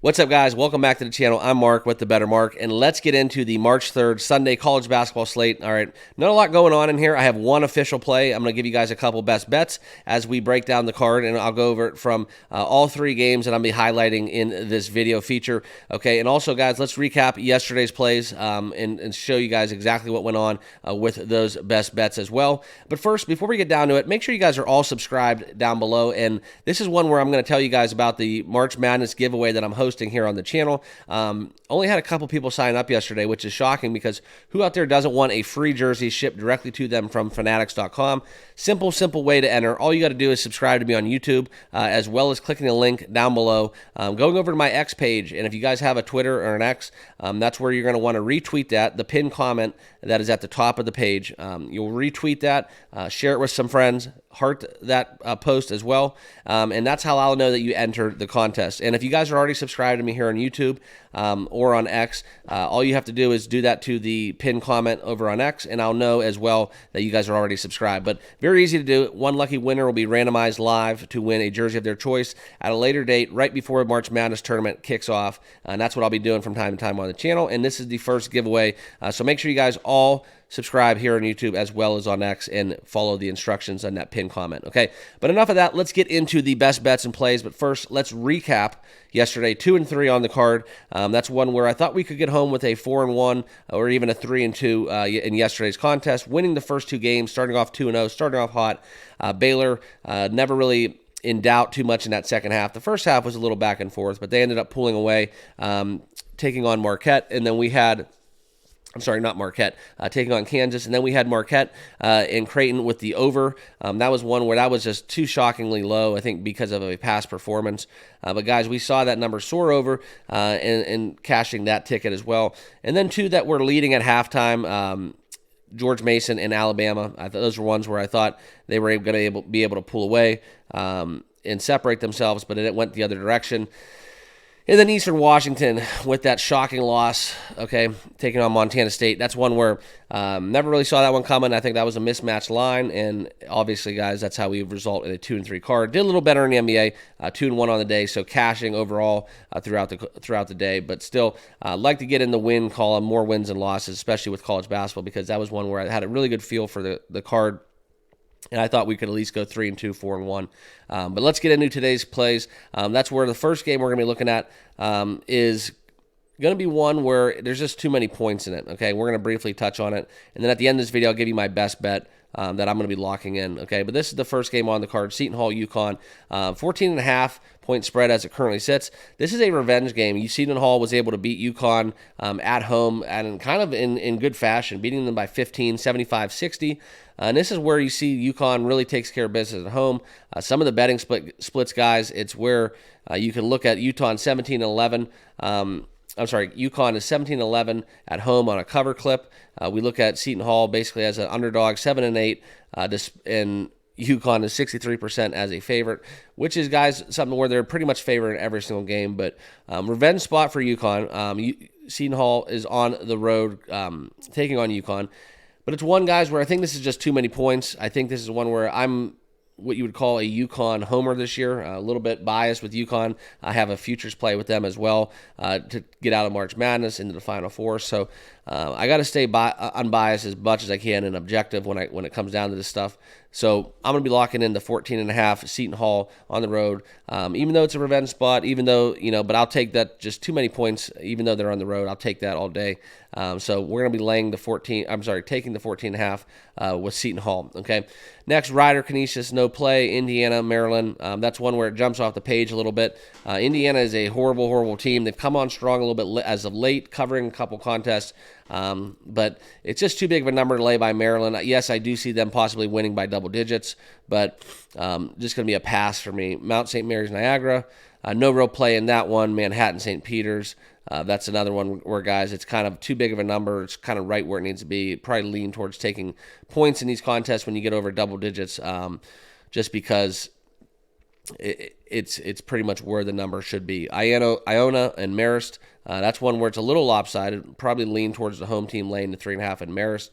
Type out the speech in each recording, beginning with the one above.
What's up, guys? Welcome back to the channel. I'm Mark with the Bettor Mark, and let's get into the March 3rd Sunday college basketball slate. All right, not a lot going on in here. I have one official play. I'm going to give you guys a couple best bets as we break down the card, and I'll go over it from all three games that I'll be highlighting in this video feature. Okay, and also, guys, let's recap yesterday's plays and show you guys exactly what went on with those best bets as well. But first, before we get down to it, make sure you guys are all subscribed down below, and this is one where I'm going to tell you guys about the March Madness giveaway that I'm hosting here on the channel. Only had a couple people sign up yesterday, which is shocking because who out there doesn't want a free jersey shipped directly to them from fanatics.com? Simple way to enter. All you got to do is subscribe to me on YouTube, as well as clicking the link down below, going over to my X page. And if you guys have a Twitter or an X, that's where you're going to want to retweet that, the pinned comment that is at the top of the page. You'll retweet that, share it with some friends, heart that post as well, and that's how I'll know that you entered the contest. And if you guys are already subscribed to me here on YouTube or on X, all you have to do is do that to the pinned comment over on X, and I'll know as well that you guys are already subscribed. But very easy to do. One lucky winner will be randomized live to win a jersey of their choice at a later date, right before March Madness tournament kicks off, and that's what I'll be doing from time to time on the channel. And this is the first giveaway, so make sure you guys all subscribe here on YouTube as well as on X and follow the instructions on that pinned comment. Okay, but enough of that. Let's get into the best bets and plays. But first, let's recap yesterday. 2-3 on the card. That's one where I thought we could get home with a 4-1 or even a 3-2 in yesterday's contest, winning the first two games, starting off 2-0, starting off hot. Baylor never really in doubt too much in that second half. The first half was a little back and forth, but they ended up pulling away, taking on Marquette, and then we had not Marquette, taking on Kansas. And then we had Marquette in Creighton with the over. That was one where that was just too shockingly low, I think, because of a past performance. But, guys, we saw that number soar over and cashing that ticket as well. And then two that were leading at halftime, George Mason and Alabama. Those were ones where I thought they were going to be able to pull away and separate themselves, but it went the other direction. And then Eastern Washington with that shocking loss, okay, taking on Montana State. That's one where never really saw that one coming. I think that was a mismatched line, and obviously, guys, that's how we result in a 2-3 card. Did a little better in the NBA, 2-1 on the day, so cashing overall throughout the day. But still, like to get in the win column, more wins and losses, especially with college basketball, because that was one where I had a really good feel for the card. And I thought we could at least go 3-2, 4-1. But let's get into today's plays. That's where the first game we're going to be looking at is going to be one where there's just too many points in it. Okay, we're going to briefly touch on it. And then at the end of this video, I'll give you my best bet that I'm going to be locking in. Okay, but this is the first game on the card, Seton Hall, UConn. 14.5 point spread as it currently sits. This is a revenge game. Seton Hall was able to beat UConn at home and kind of in good fashion, beating them by 15, 75-60. And this is where you see UConn really takes care of business at home. Some of the betting splits, guys, it's where you can look at UConn 17-11. UConn is 17-11 at home on a cover clip. We look at Seton Hall basically as an underdog, 7-8, and UConn is 63% as a favorite, which is, guys, something where they're pretty much favored in every single game. But revenge spot for UConn. Seton Hall is on the road taking on UConn. But it's one, guys, where I think this is just too many points. I think this is one where I'm what you would call a UConn homer this year, a little bit biased with UConn. I have a futures play with them as well to get out of March Madness into the Final Four. So I got to stay unbiased as much as I can and objective when it comes down to this stuff. So I'm going to be locking in the 14.5 Seton Hall on the road, even though it's a revenge spot, even though, but I'll take that, just too many points, even though they're on the road. I'll take that all day. So we're going to be taking the 14.5 with Seton Hall. Okay. Next, Rider, Canisius, no play. Indiana, Maryland. That's one where it jumps off the page a little bit. Indiana is a horrible team. They've come on strong a little bit as of late, covering a couple contests. But it's just too big of a number to lay by Maryland. Yes, I do see them possibly winning by double digits, but just going to be a pass for me. Mount St. Mary's, Niagara. No real play in that one. Manhattan, St. Peter's. That's another one where, guys, it's kind of too big of a number. It's kind of right where it needs to be. Probably lean towards taking points in these contests when you get over double digits, just because it's pretty much where the number should be. Iona and Marist. That's one where it's a little lopsided. Probably lean towards the home team laying the 3.5 in Marist.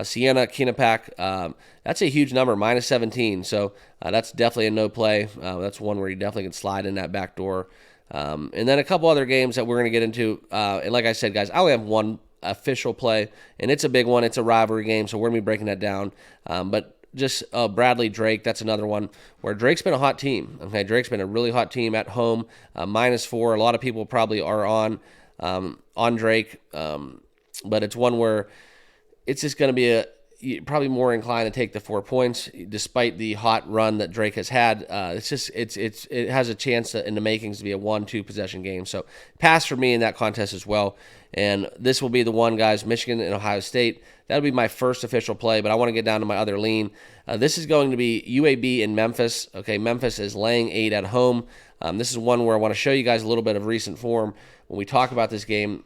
Siena, Kennepack, that's a huge number, -17. So that's definitely a no play. That's one where you definitely can slide in that back door. And then a couple other games that we're going to get into. And like I said, guys, I only have one official play, and it's a big one. It's a rivalry game, so we're going to be breaking that down. But just Bradley Drake, that's another one where Drake's been a hot team. Okay, Drake's been a really hot team at home, -4. A lot of people probably are on Drake, but it's one where it's just going to be probably more inclined to take the 4 points, despite the hot run that Drake has had. It has a chance in the makings to be a 1-2 possession game. So pass for me in that contest as well. And this will be the one, guys, Michigan and Ohio State. That'll be my first official play, but I want to get down to my other lean. This is going to be UAB in Memphis. Okay, Memphis is laying 8 at home. This is one where I want to show you guys a little bit of recent form when we talk about this game.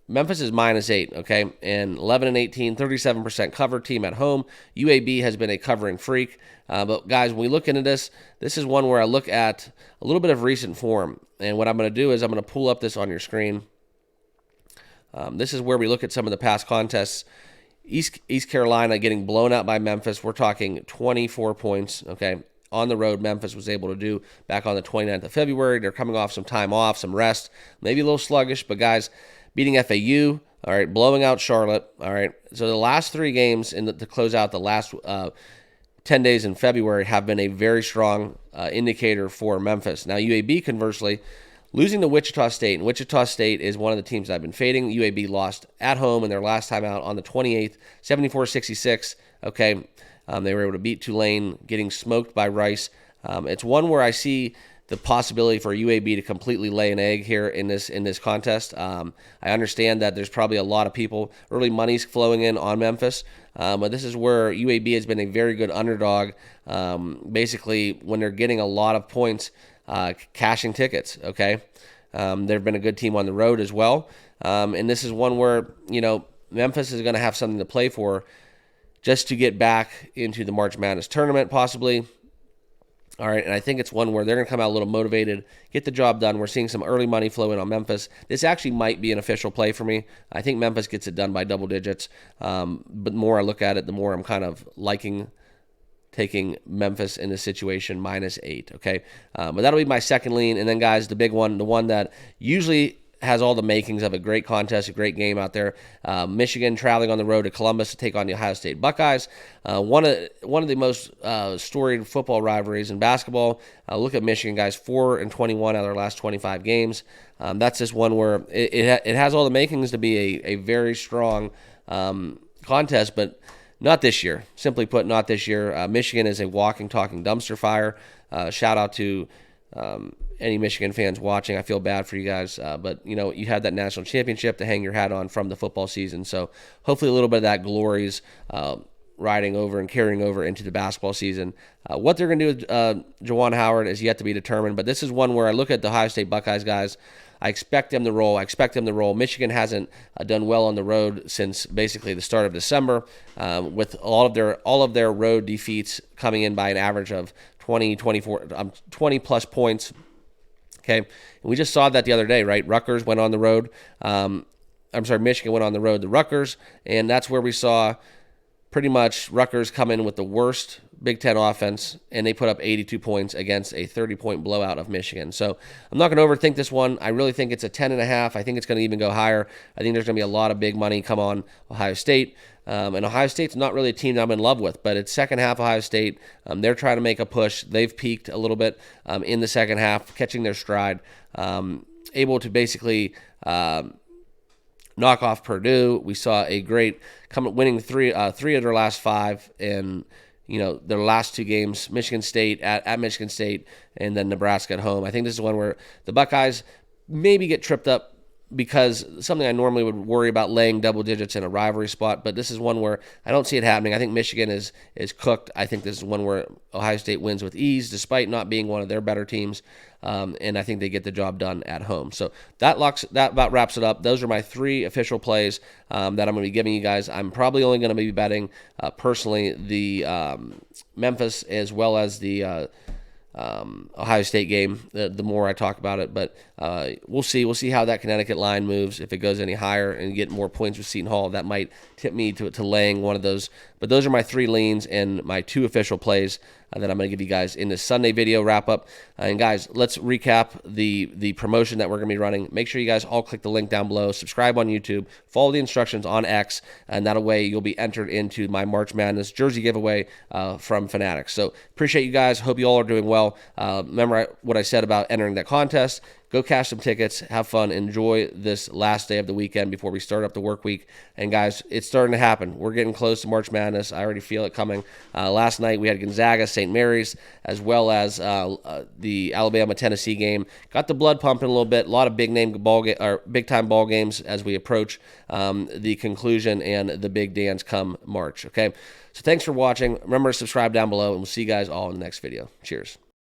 Memphis is -8, okay, and 11-18, 37% cover team at home. UAB has been a covering freak. But, guys, when we look into this, this is one where I look at a little bit of recent form. And what I'm going to do is I'm going to pull up this on your screen. This is where we look at some of the past contests. East Carolina getting blown out by Memphis. We're talking 24 points, okay, on the road. Memphis was able to do back on the 29th of February. They're coming off some time off, some rest, maybe a little sluggish, but, guys, beating FAU, all right, blowing out Charlotte, all right. So the last 3 games to close out the last 10 days in February have been a very strong indicator for Memphis. Now, UAB, conversely, losing to Wichita State, and Wichita State is one of the teams I've been fading. UAB lost at home in their last time out on the 28th, 74-66, okay. They were able to beat Tulane, getting smoked by Rice. It's one where I see the possibility for UAB to completely lay an egg here in this contest. I understand that there's probably a lot of people, early money's flowing in on Memphis, but this is where UAB has been a very good underdog, basically when they're getting a lot of points, cashing tickets, okay? They've been a good team on the road as well, and this is one where, Memphis is going to have something to play for just to get back into the March Madness tournament possibly. All right, and I think it's one where they're going to come out a little motivated, get the job done. We're seeing some early money flow in on Memphis. This actually might be an official play for me. I think Memphis gets it done by double digits, but the more I look at it, the more I'm kind of liking taking Memphis in this situation, -8, okay? But that'll be my second lean. And then, guys, the big one, the one that usually has all the makings of a great contest, a great game out there. Michigan traveling on the road to Columbus to take on the Ohio State Buckeyes. One of the most storied football rivalries in basketball. Look at Michigan, guys, 4-21 out of their last 25 games. That's just one where it has all the makings to be a very strong contest, but not this year. Simply put, not this year. Michigan is a walking, talking dumpster fire. Shout out to any Michigan fans watching. I feel bad for you guys, but you had that national championship to hang your hat on from the football season. So hopefully a little bit of that glory's riding over and carrying over into the basketball season. What they're going to do with Juwan Howard is yet to be determined, but this is one where I look at the Ohio State Buckeyes, guys. I expect them to roll. Michigan hasn't done well on the road since basically the start of December, with all of their road defeats coming in by an average of 20 plus points. Okay, and we just saw that the other day, right? Rutgers went on the road. Michigan went on the road to Rutgers, and that's where we saw pretty much Rutgers come in with the worst Big Ten offense, and they put up 82 points against a 30-point blowout of Michigan. So I'm not going to overthink this one. I really think it's a 10.5. I think it's going to even go higher. I think there's going to be a lot of big money come on Ohio State. And Ohio State's not really a team that I'm in love with, but it's second half Ohio State. They're trying to make a push. They've peaked a little bit in the second half, catching their stride, able to basically knock off Purdue. We saw a great winning three of their last 5, and their last 2 games, Michigan State at Michigan State, and then Nebraska at home. I think this is one where the Buckeyes maybe get tripped up, because something I normally would worry about laying double digits in a rivalry spot, but this is one where I don't see it happening. I think Michigan is cooked. I think this is one where Ohio State wins with ease, despite not being one of their better teams, and I think they get the job done at home. So that about wraps it up. Those are my 3 official plays that I'm going to be giving you guys. I'm probably only going to be betting personally the Memphis as well as the Ohio State game, the more I talk about it, but we'll see how that Connecticut line moves. If it goes any higher and get more points with Seton Hall, that might tip me to laying one of those. But those are my 3 leans and my 2 official plays that I'm going to give you guys in this Sunday video wrap-up. And guys, let's recap the promotion that we're going to be running. Make sure you guys all click the link down below, subscribe on YouTube, follow the instructions on X, and that way you'll be entered into my March Madness jersey giveaway from Fanatics. So appreciate you guys. Hope you all are doing well. Remember what I said about entering that contest. Go cash some tickets, have fun, enjoy this last day of the weekend before we start up the work week. And guys, it's starting to happen. We're getting close to March Madness. I already feel it coming. Last night we had Gonzaga, St. Mary's, as well as the Alabama-Tennessee game. Got the blood pumping a little bit. A lot of big-time ball games as we approach the conclusion and the big dance come March. Okay, so thanks for watching. Remember to subscribe down below, and we'll see you guys all in the next video. Cheers.